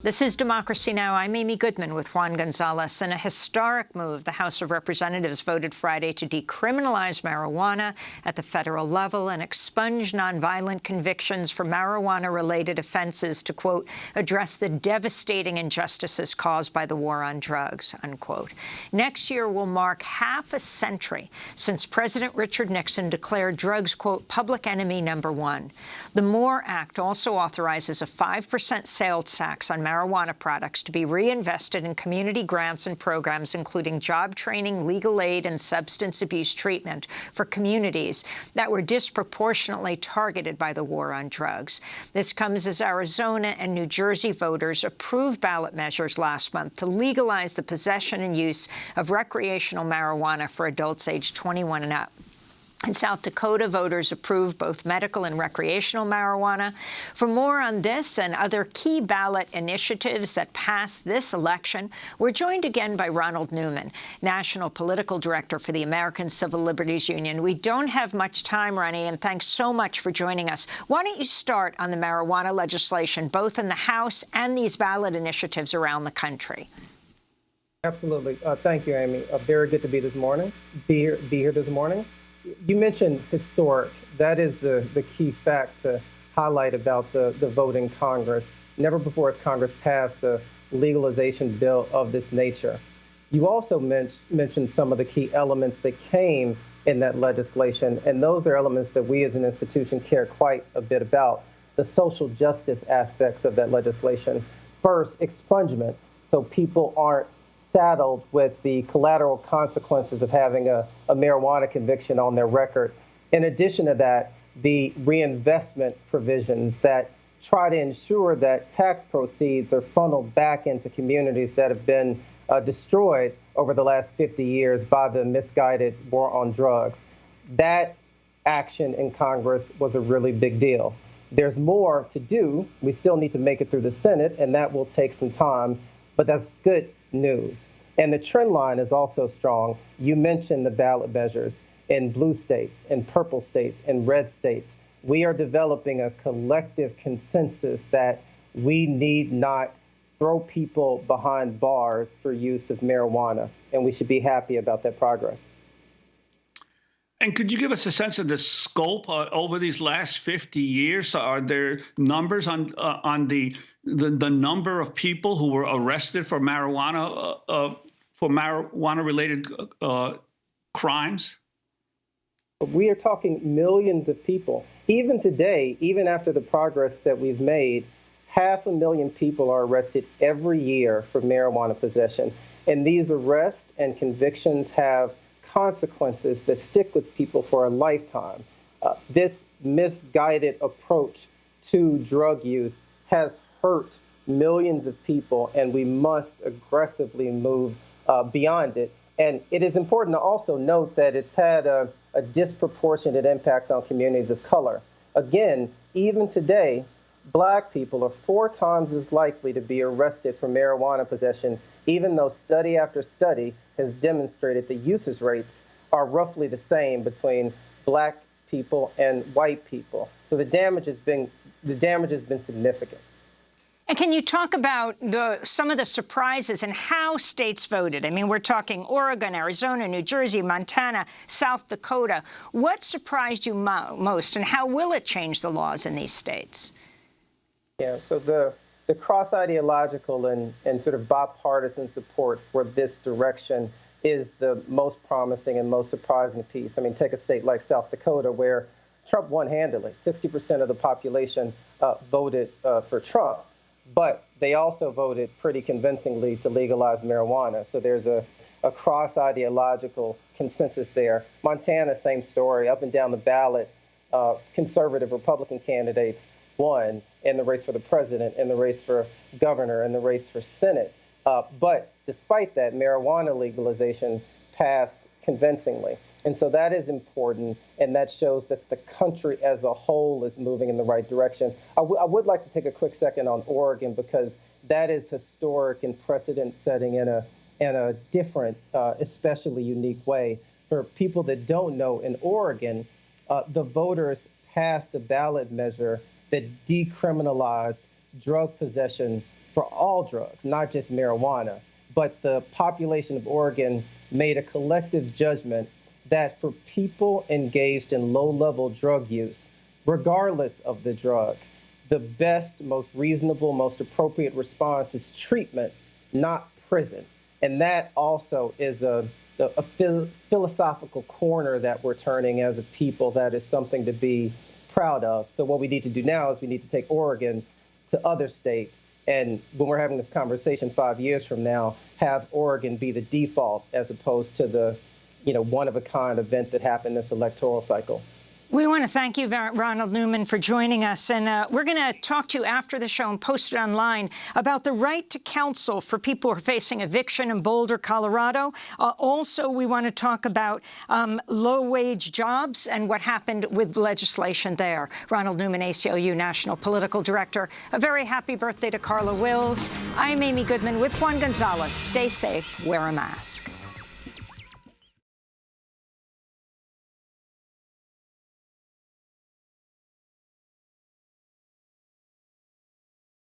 This is Democracy Now! I'm Amy Goodman with Juan Gonzalez. In a historic move, the House of Representatives voted Friday to decriminalize marijuana at the federal level and expunge nonviolent convictions for marijuana-related offenses to, quote, address the devastating injustices caused by the war on drugs, unquote. Next year will mark half a century since President Richard Nixon declared drugs, quote, public enemy number one. The MORE Act also authorizes a 5% sales tax on marijuana products to be reinvested in community grants and programs, including job training, legal aid, and substance abuse treatment for communities that were disproportionately targeted by the war on drugs. This comes as Arizona and New Jersey voters approved ballot measures last month to legalize the possession and use of recreational marijuana for adults aged 21 and up. In South Dakota, voters approved both medical and recreational marijuana. For more on this and other key ballot initiatives that passed this election, we're joined again by Ronald Newman, National Political Director for the American Civil Liberties Union. We don't have much time, Ronnie, and thanks so much for joining us. Why don't you start on the marijuana legislation, both in the House and these ballot initiatives around the country? Absolutely. Thank you, Amy. Very good to be here this morning. You mentioned historic. That is the key fact to highlight about the vote in Congress. Never before has Congress passed a legalization bill of this nature. You also mentioned some of the key elements that came in that legislation, and those are elements that we as an institution care quite a bit about. The social justice aspects of that legislation. First, expungement, so people aren't saddled with the collateral consequences of having a marijuana conviction on their record. In addition to that, the reinvestment provisions that try to ensure that tax proceeds are funneled back into communities that have been destroyed over the last 50 years by the misguided war on drugs. That action in Congress was a really big deal. There's more to do. We still need to make it through the Senate, and that will take some time, but that's good news. And the trend line is also strong. You mentioned the ballot measures in blue states, in purple states, in red states. We are developing a collective consensus that we need not throw people behind bars for use of marijuana, and we should be happy about that progress. And could you give us a sense of the scope over these last 50 years? Are there numbers on the number of people who were arrested for marijuana-related crimes? We are talking millions of people. Even today, even after the progress that we've made, 500,000 people are arrested every year for marijuana possession. And these arrests and convictions have consequences that stick with people for a lifetime. This misguided approach to drug use has hurt millions of people, and we must aggressively move beyond it. And it is important to also note that it's had a disproportionate impact on communities of color. Again, even today, Black people are 4 times as likely to be arrested for marijuana possession, even though study after study has demonstrated the usage rates are roughly the same between Black people and white people. So the damage has been significant. And can you talk about some of the surprises and how states voted? I mean, we're talking Oregon, Arizona, New Jersey, Montana, South Dakota. What surprised you most, and how will it change the laws in these states? Yeah, so the cross-ideological and sort of bipartisan support for this direction is the most promising and most surprising piece. I mean, take a state like South Dakota, where Trump won handily. 60% of the population voted for Trump, but they also voted pretty convincingly to legalize marijuana. So there's a cross-ideological consensus there. Montana, same story. Up and down the ballot, conservative Republican candidates won in the race for the president, in the race for governor, in the race for Senate. But despite that, marijuana legalization passed convincingly. And so that is important, and that shows that the country as a whole is moving in the right direction. I would like to take a quick second on Oregon, because that is historic and precedent-setting in a different, especially unique way. For people that don't know, in Oregon, the voters passed a ballot measure that decriminalized drug possession for all drugs, not just marijuana. But the population of Oregon made a collective judgment that for people engaged in low-level drug use, regardless of the drug, the best, most reasonable, most appropriate response is treatment, not prison. And that also is a philosophical corner that we're turning as a people that is something to be proud of. So what we need to do now is we need to take Oregon to other states. And when we're having this conversation 5 years from now, have Oregon be the default as opposed to the, one-of-a-kind event that happened this electoral cycle. We want to thank you, Ronald Newman, for joining us. And we're going to talk to you after the show and post it online about the right to counsel for people who are facing eviction in Boulder, Colorado. Also, we want to talk about low-wage jobs and what happened with legislation there. Ronald Newman, ACLU National Political Director. A very happy birthday to Carla Wills. I'm Amy Goodman with Juan Gonzalez. Stay safe. Wear a mask.